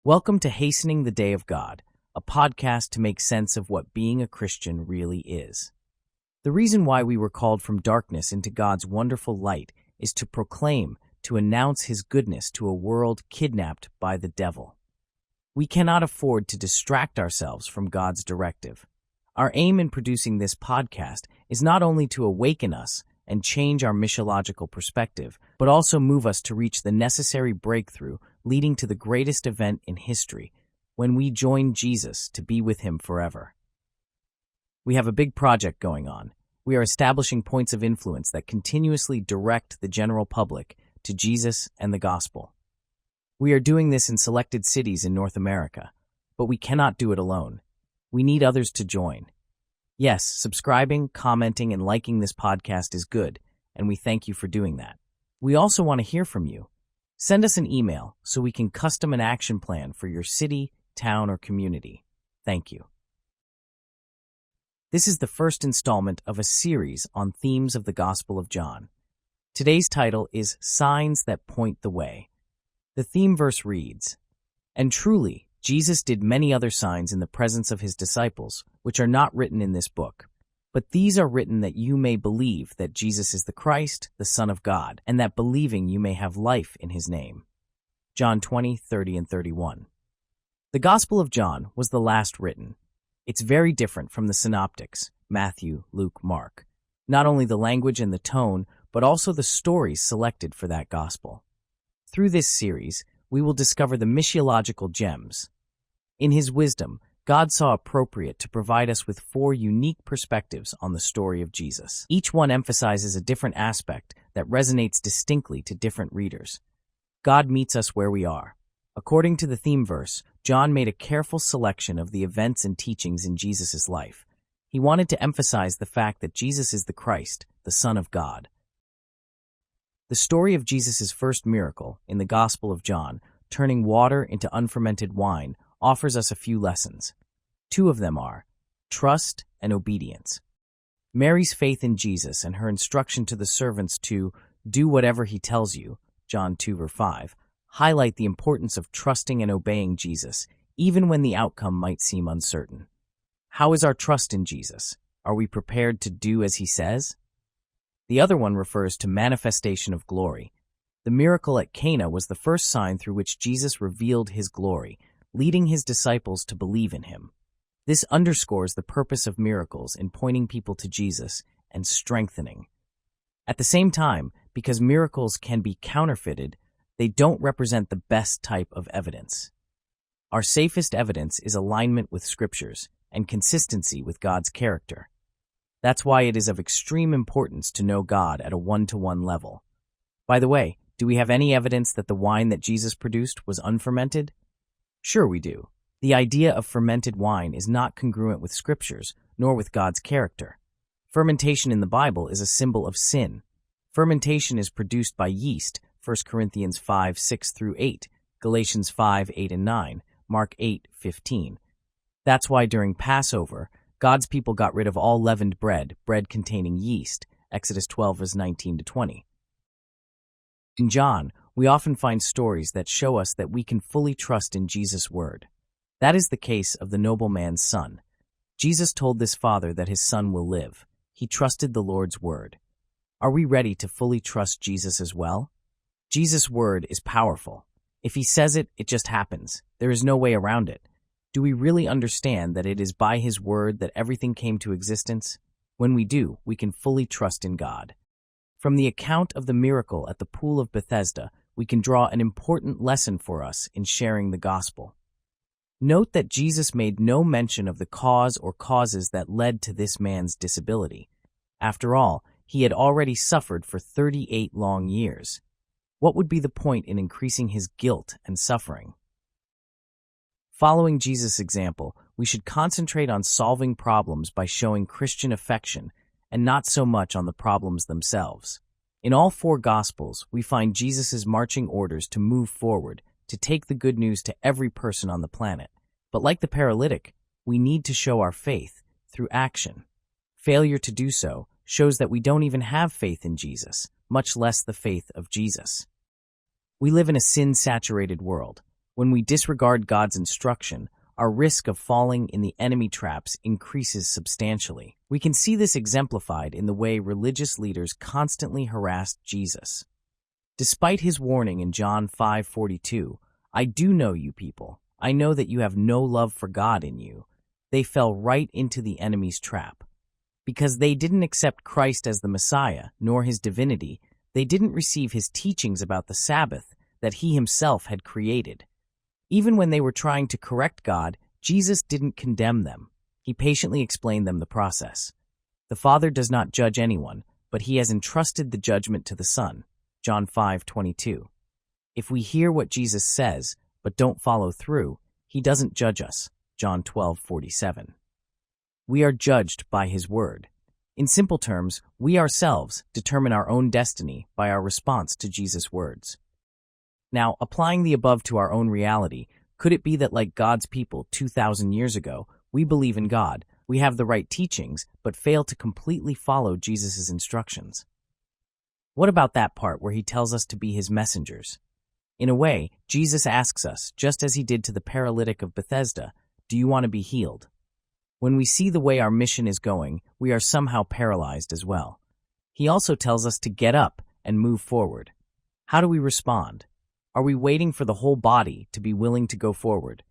Welcome to Hastening the Day of God, a podcast to make sense of what being a Christian really is. The reason why we were called from darkness into God's wonderful light is to proclaim, to announce His goodness to a world kidnapped by the devil. We cannot afford to distract ourselves from God's directive. Our aim in producing this podcast is not only to awaken us and change our missiological perspective, but also move us to reach the necessary breakthrough leading to the greatest event in history, when we join Jesus to be with Him forever. We have a big project going on. We are establishing points of influence that continuously direct the general public to Jesus and the gospel. We are doing this in selected cities in North America, but we cannot do it alone. We need others to join. Yes, subscribing, commenting, and liking this podcast is good, and we thank you for doing that. We also want to hear from you. Send us an email so we can custom an action plan for your city, town, or community. Thank you. This is the first installment of a series on themes of the Gospel of John. Today's title is Signs That Point the Way. The theme verse reads, "And truly, Jesus did many other signs in the presence of His disciples, which are not written in this book. But these are written that you may believe that Jesus is the Christ, the Son of God, and that believing you may have life in His name." John 20:30 and 31. The Gospel of John was the last written. It's very different from the synoptics, Matthew, Luke, Mark. Not only the language and the tone, but also the stories selected for that gospel. Through this series, we will discover the missiological gems. In His wisdom, God saw appropriate to provide us with 4 unique perspectives on the story of Jesus. Each one emphasizes a different aspect that resonates distinctly to different readers. God meets us where we are. According to the theme verse, John made a careful selection of the events and teachings in Jesus' life. He wanted to emphasize the fact that Jesus is the Christ, the Son of God. The story of Jesus' first miracle in the Gospel of John, turning water into unfermented wine, offers us a few lessons. 2 of them are trust and obedience. Mary's faith in Jesus and her instruction to the servants to do whatever He tells you, John 2:5, highlight the importance of trusting and obeying Jesus, even when the outcome might seem uncertain. How is our trust in Jesus? Are we prepared to do as He says? The other one refers to manifestation of glory. The miracle at Cana was the first sign through which Jesus revealed His glory, leading His disciples to believe in Him. This underscores the purpose of miracles in pointing people to Jesus and strengthening. At the same time, because miracles can be counterfeited, they don't represent the best type of evidence. Our safest evidence is alignment with Scriptures and consistency with God's character. That's why it is of extreme importance to know God at a one-to-one level. By the way, do we have any evidence that the wine that Jesus produced was unfermented? Sure we do. The idea of fermented wine is not congruent with Scriptures, nor with God's character. Fermentation in the Bible is a symbol of sin. Fermentation is produced by yeast, 1 Corinthians 5:6-8, Galatians 5:8 and 9, Mark 8:15. That's why during Passover, God's people got rid of all leavened bread containing yeast, Exodus 12:19-20. In John, we often find stories that show us that we can fully trust in Jesus' word. That is the case of the nobleman's son. Jesus told this father that his son will live. He trusted the Lord's word. Are we ready to fully trust Jesus as well? Jesus' word is powerful. If He says it, it just happens. There is no way around it. Do we really understand that it is by His word that everything came to existence? When we do, we can fully trust in God. From the account of the miracle at the pool of Bethesda, we can draw an important lesson for us in sharing the gospel. Note that Jesus made no mention of the cause or causes that led to this man's disability. After all, he had already suffered for 38 long years. What would be the point in increasing his guilt and suffering? Following Jesus' example, we should concentrate on solving problems by showing Christian affection and not so much on the problems themselves. In all 4 Gospels, we find Jesus' marching orders to move forward, to take the good news to every person on the planet. But like the paralytic, we need to show our faith through action. Failure to do so shows that we don't even have faith in Jesus, much less the faith of Jesus. We live in a sin-saturated world. When we disregard God's instruction, our risk of falling in the enemy traps increases substantially. We can see this exemplified in the way religious leaders constantly harassed Jesus. Despite his warning in John 5:42, "I do know you people. I know that you have no love for God in you," they fell right into the enemy's trap. Because they didn't accept Christ as the Messiah, nor his divinity, they didn't receive his teachings about the Sabbath that he himself had created. Even when they were trying to correct God, Jesus didn't condemn them. He patiently explained them the process. The Father does not judge anyone, but he has entrusted the judgment to the Son. John 5:22. If we hear what Jesus says, but don't follow through, he doesn't judge us. John 12:47. We are judged by his word. In simple terms, we ourselves determine our own destiny by our response to Jesus' words. Now, applying the above to our own reality, could it be that like God's people 2,000 years ago, we believe in God, we have the right teachings, but fail to completely follow Jesus' instructions? What about that part where he tells us to be his messengers? In a way, Jesus asks us, just as he did to the paralytic of Bethesda, "Do you want to be healed?" When we see the way our mission is going, we are somehow paralyzed as well. He also tells us to get up and move forward. How do we respond? Are we waiting for the whole body to be willing to go forward?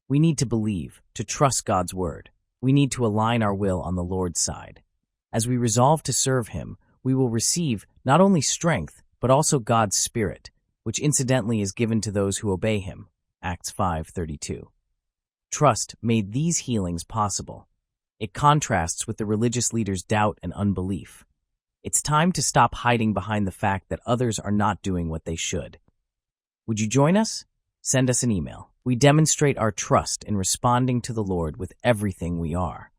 We need to believe, to trust God's word. We need to align our will on the Lord's side. As we resolve to serve him, we will receive not only strength, but also God's Spirit, which incidentally is given to those who obey him. Acts 5:32. Trust made these healings possible. It contrasts with the religious leaders' doubt and unbelief. It's time to stop hiding behind the fact that others are not doing what they should. Would you join us? Send us an email. We demonstrate our trust in responding to the Lord with everything we are.